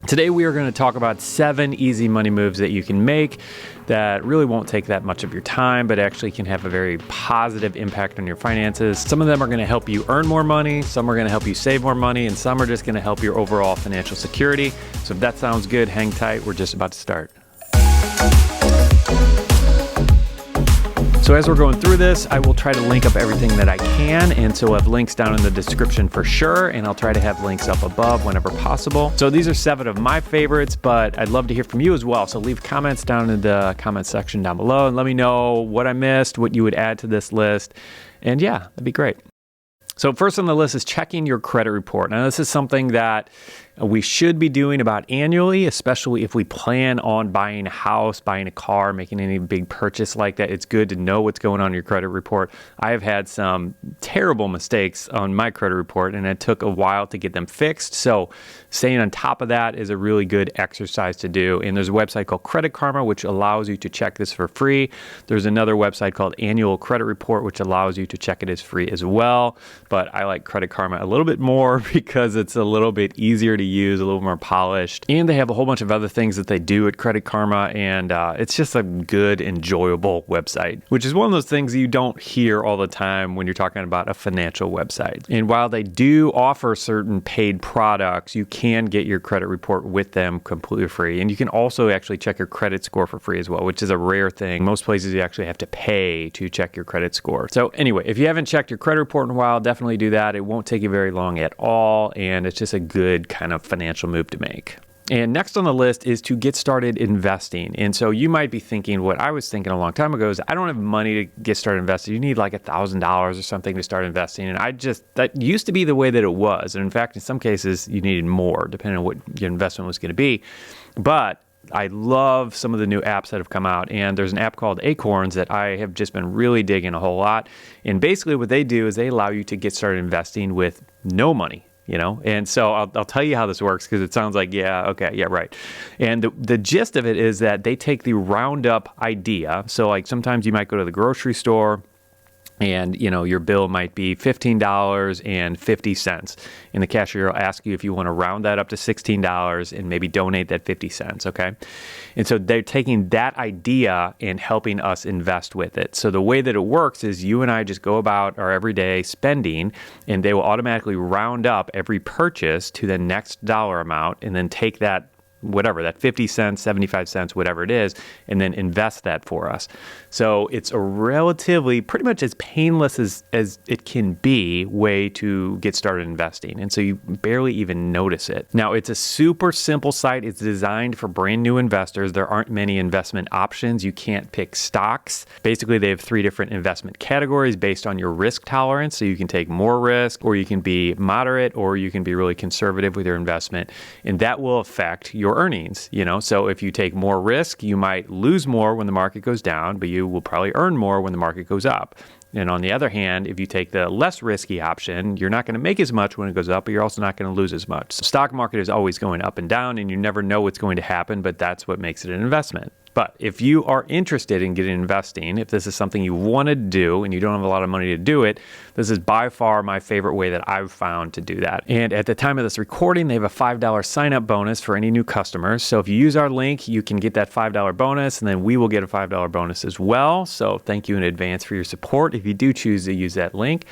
Today we are going to talk about 7 easy money moves that you can make that really won't take that much of your time, but actually can have a very positive impact on your finances. Some of them are going to help you earn more money, some are going to help you save more money, and some are just going to help your overall financial security. So if that sounds good, hang tight. We're just about to start. So as we're going through this, I will try to link up everything that I can. And so I'll have links down in the description for sure. And I'll try to have links up above whenever possible. So these are 7 of my favorites, but I'd love to hear from you as well. So leave comments down in the comment section down below and let me know what I missed, what you would add to this list. And yeah, that'd be great. So first on the list is checking your credit report. Now this is something that we should be doing about annually, especially if we plan on buying a house, buying a car, making any big purchase like that. It's good to know what's going on in your credit report. I have had some terrible mistakes on my credit report and it took a while to get them fixed. So staying on top of that is a really good exercise to do. And there's a website called Credit Karma, which allows you to check this for free. There's another website called Annual Credit Report, which allows you to check it as free as well. But I like Credit Karma a little bit more because it's a little bit easier to use, a little more polished, and they have a whole bunch of other things that they do at Credit Karma, and it's just a good, enjoyable website, which is one of those things you don't hear all the time when you're talking about a financial website. And while they do offer certain paid products, you can get your credit report with them completely free, and you can also actually check your credit score for free as well, which is a rare thing. Most places you actually have to pay to check your credit score. So anyway, if you haven't checked your credit report in a while, definitely do that. It won't take you very long at all, and it's just a good kind of financial move to make. And next on the list is to get started investing. And so you might be thinking, what I was thinking a long time ago is I don't have money to get started investing. You need like $1,000 or something to start investing. And that used to be the way that it was. And in fact, in some cases, you needed more depending on what your investment was going to be. But I love some of the new apps that have come out, and there's an app called Acorns that I have just been really digging a whole lot. And basically what they do is they allow you to get started investing with no money. And so I'll tell you how this works because it sounds like, yeah, okay, yeah, right. And the gist of it is that they take the roundup idea. So like sometimes you might go to the grocery store and your bill might be $15.50, and the cashier will ask you if you want to round that up to $16 and maybe donate that 50 cents, okay? And so they're taking that idea and helping us invest with it. So the way that it works is you and I just go about our everyday spending, and they will automatically round up every purchase to the next dollar amount and then take that whatever, that 50 cents, 75 cents, whatever it is, and then invest that for us. So it's a relatively, pretty much as painless as it can be way to get started investing. And so you barely even notice it. Now, it's a super simple site. It's designed for brand new investors. There aren't many investment options. You can't pick stocks. Basically, they have 3 different investment categories based on your risk tolerance. So you can take more risk, or you can be moderate, or you can be really conservative with your investment. And that will affect your earnings, So if you take more risk, you might lose more when the market goes down, but you will probably earn more when the market goes up. And on the other hand, if you take the less risky option, you're not going to make as much when it goes up, but you're also not going to lose as much. So the stock market is always going up and down, and you never know what's going to happen, but that's what makes it an investment. But if you are interested in getting investing, if this is something you want to do and you don't have a lot of money to do it, this is by far my favorite way that I've found to do that. And at the time of this recording, they have a $5 sign-up bonus for any new customers. So if you use our link, you can get that $5 bonus, and then we will get a $5 bonus as well. So thank you in advance for your support if you do choose to use that link.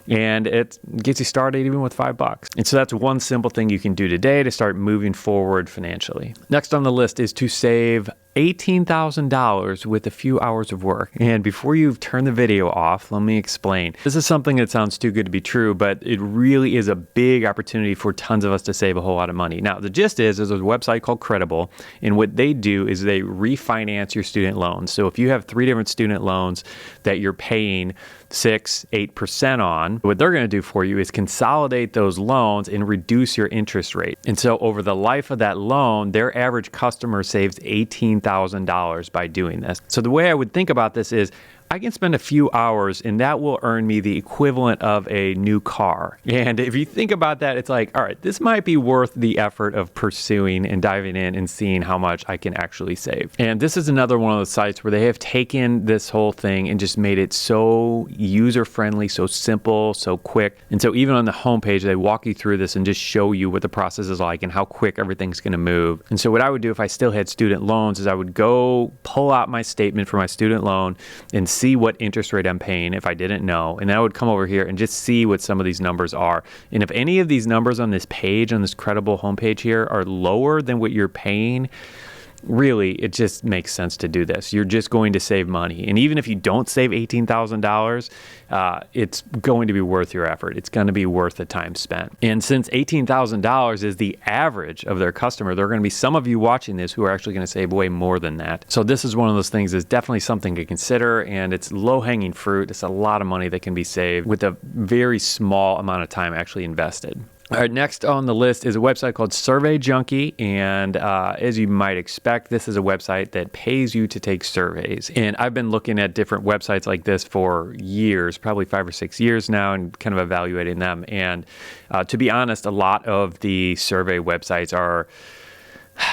And it gets you started even with $5. And so that's one simple thing you can do today to start moving forward financially. Next on the list is to save $18,000 with a few hours of work. And before you turn the video off, let me explain. This is something that sounds too good to be true, but it really is a big opportunity for tons of us to save a whole lot of money. Now, the gist is there's a website called Credible, and what they do is they refinance your student loans. So if you have 3 different student loans that you're paying 6-8% on, what they're going to do for you is consolidate those loans and reduce your interest rate. And so over the life of that loan, their average customer saves $18,000 by doing this. So the way I would think about this is I can spend a few hours and that will earn me the equivalent of a new car. And if you think about that, it's like, all right, this might be worth the effort of pursuing and diving in and seeing how much I can actually save. And this is another one of those sites where they have taken this whole thing and just made it so user-friendly, so simple, so quick. And so even on the homepage, they walk you through this and just show you what the process is like and how quick everything's going to move. And so what I would do if I still had student loans is I would go pull out my statement for my student loan and see what interest rate I'm paying if I didn't know. And then I would come over here and just see what some of these numbers are. And if any of these numbers on this page, on this Credible homepage here, are lower than what you're paying, really, it just makes sense to do this. You're just going to save money. And even if you don't save $18,000, it's going to be worth your effort. It's going to be worth the time spent. And since $18,000 is the average of their customer, there are going to be some of you watching this who are actually going to save way more than that. So this is one of those things that's definitely something to consider, and it's low-hanging fruit. It's a lot of money that can be saved with a very small amount of time actually invested. All right, next on the list is a website called Survey Junkie, and as you might expect, this is a website that pays you to take surveys. And I've been looking at different websites like this for years, probably 5 or 6 years now, and kind of evaluating them. And to be honest, a lot of the survey websites are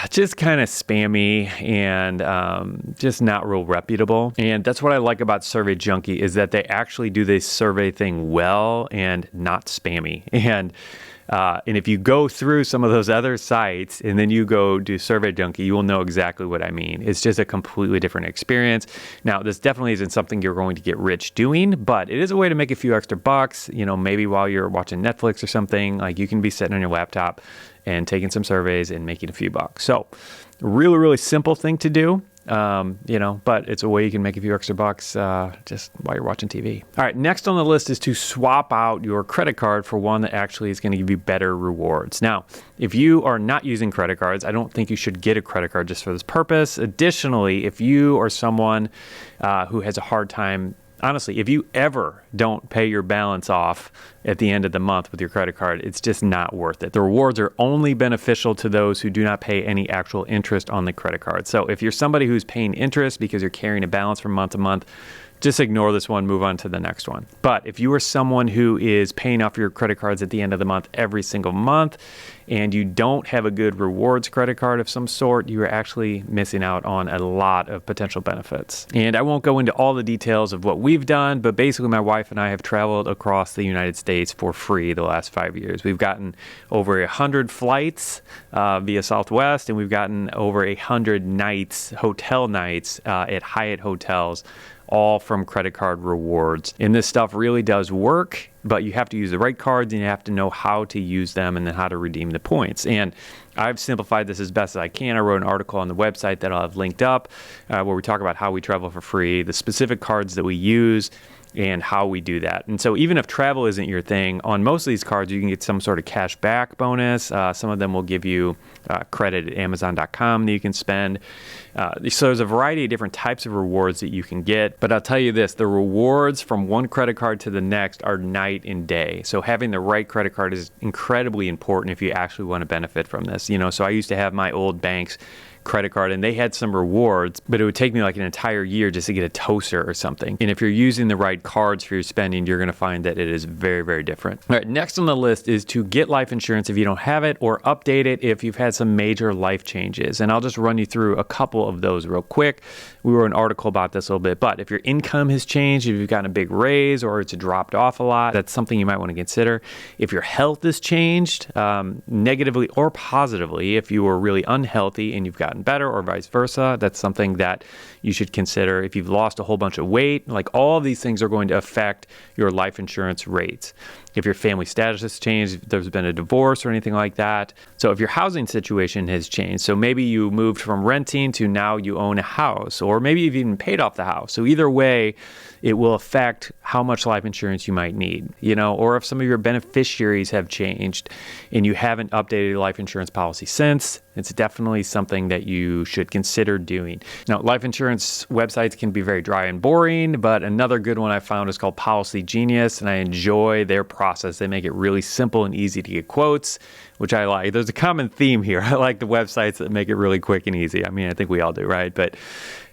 just kind of spammy and just not real reputable. And that's what I like about Survey Junkie, is that they actually do this survey thing well and not spammy. And if you go through some of those other sites and then you go do Survey Junkie, you will know exactly what I mean. It's just a completely different experience. Now, this definitely isn't something you're going to get rich doing, but it is a way to make a few extra bucks. You know, maybe while you're watching Netflix or something, like you can be sitting on your laptop and taking some surveys and making a few bucks. So really, really simple thing to do. But it's a way you can make a few extra bucks just while you're watching TV. All right, next on the list is to swap out your credit card for one that actually is going to give you better rewards. Now, if you are not using credit cards, I don't think you should get a credit card just for this purpose. Additionally, if you are someone who has a hard time, honestly, if you ever don't pay your balance off at the end of the month with your credit card, it's just not worth it. The rewards are only beneficial to those who do not pay any actual interest on the credit card. So if you're somebody who's paying interest because you're carrying a balance from month to month, just ignore this one, move on to the next one. But if you are someone who is paying off your credit cards at the end of the month every single month, and you don't have a good rewards credit card of some sort, you are actually missing out on a lot of potential benefits. And I won't go into all the details of what we've done, but basically my wife and I have traveled across the United States for free the last 5 years. We've gotten over 100 flights via Southwest, and we've gotten over 100 nights, hotel nights at Hyatt hotels, all from credit card rewards. And this stuff really does work, but you have to use the right cards and you have to know how to use them and then how to redeem the points. And I've simplified this as best as I can. I wrote an article on the website that I'll have linked up where we talk about how we travel for free, the specific cards that we use, and how we do that. And so even if travel isn't your thing, on most of these cards, you can get some sort of cash back bonus. Some of them will give you credit at Amazon.com that you can spend. So there's a variety of different types of rewards that you can get. But I'll tell you this, the rewards from one credit card to the next are night and day. So having the right credit card is incredibly important if you actually want to benefit from this. So I used to have my old bank's credit card and they had some rewards, but it would take me like an entire year just to get a toaster or something. And if you're using the right cards for your spending, you're going to find that it is very, very different. All right, next on the list is to get life insurance if you don't have it, or update it if you've had some major life changes. And I'll just run you through a couple of those real quick. We wrote an article about this a little bit, but if your income has changed, if you've gotten a big raise or it's dropped off a lot, that's something you might want to consider. If your health has changed, negatively or positively, if you were really unhealthy and you've gotten better or vice versa, that's something that you should consider. If you've lost a whole bunch of weight, like all of these things are going to affect your life insurance rates. If your family status has changed, if there's been a divorce or anything like that. So if your housing situation has changed, so maybe you moved from renting to now you own a house, or maybe you've even paid off the house. So either way, it will affect how much life insurance you might need, or if some of your beneficiaries have changed and you haven't updated your life insurance policy since, it's definitely something that you should consider doing. Now, life insurance websites can be very dry and boring, but another good one I found is called Policy Genius, and I enjoy their process. They make it really simple and easy to get quotes. which I like. There's a common theme here. I like the websites that make it really quick and easy. I mean, I think we all do, right? But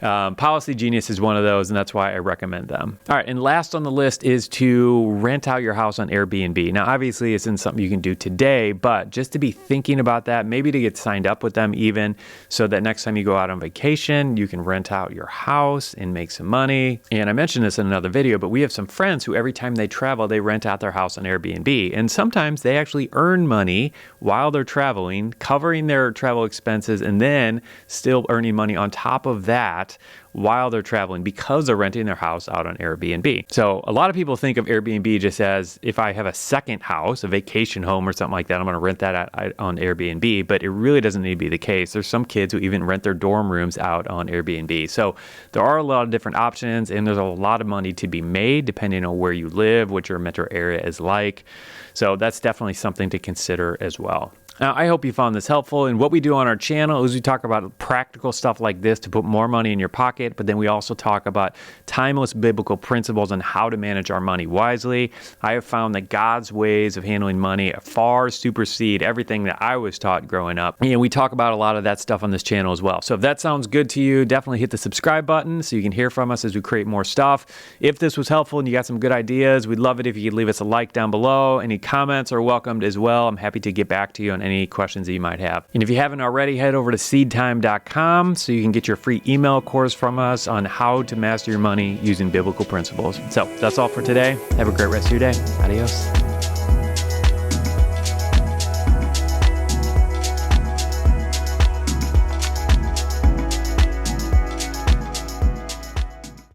Policy Genius is one of those, and that's why I recommend them. All right, and last on the list is to rent out your house on Airbnb. Now, obviously, it's isn't something you can do today, but just to be thinking about that, maybe to get signed up with them even, so that next time you go out on vacation, you can rent out your house and make some money. And I mentioned this in another video, but we have some friends who every time they travel, they rent out their house on Airbnb. And sometimes they actually earn money while they're traveling, covering their travel expenses, and then still earning money on top of that while they're traveling because they're renting their house out on Airbnb. So a lot of people think of Airbnb just as if I have a second house, a vacation home or something like that, I'm going to rent that out on Airbnb, but it really doesn't need to be the case. There's some kids who even rent their dorm rooms out on Airbnb. So there are a lot of different options, and there's a lot of money to be made depending on where you live, what your metro area is like. So that's definitely something to consider as well. Now, I hope you found this helpful. And what we do on our channel is we talk about practical stuff like this to put more money in your pocket, but then we also talk about timeless biblical principles on how to manage our money wisely. I have found that God's ways of handling money far supersede everything that I was taught growing up. And we talk about a lot of that stuff on this channel as well. So if that sounds good to you, definitely hit the subscribe button so you can hear from us as we create more stuff. If this was helpful and you got some good ideas, we'd love it if you could leave us a like down below. Any comments are welcomed as well. I'm happy to get back to you on any questions that you might have. And if you haven't already, head over to SeedTime.com so you can get your free email course from us on how to master your money using biblical principles. So that's all for today. Have a great rest of your day. Adios.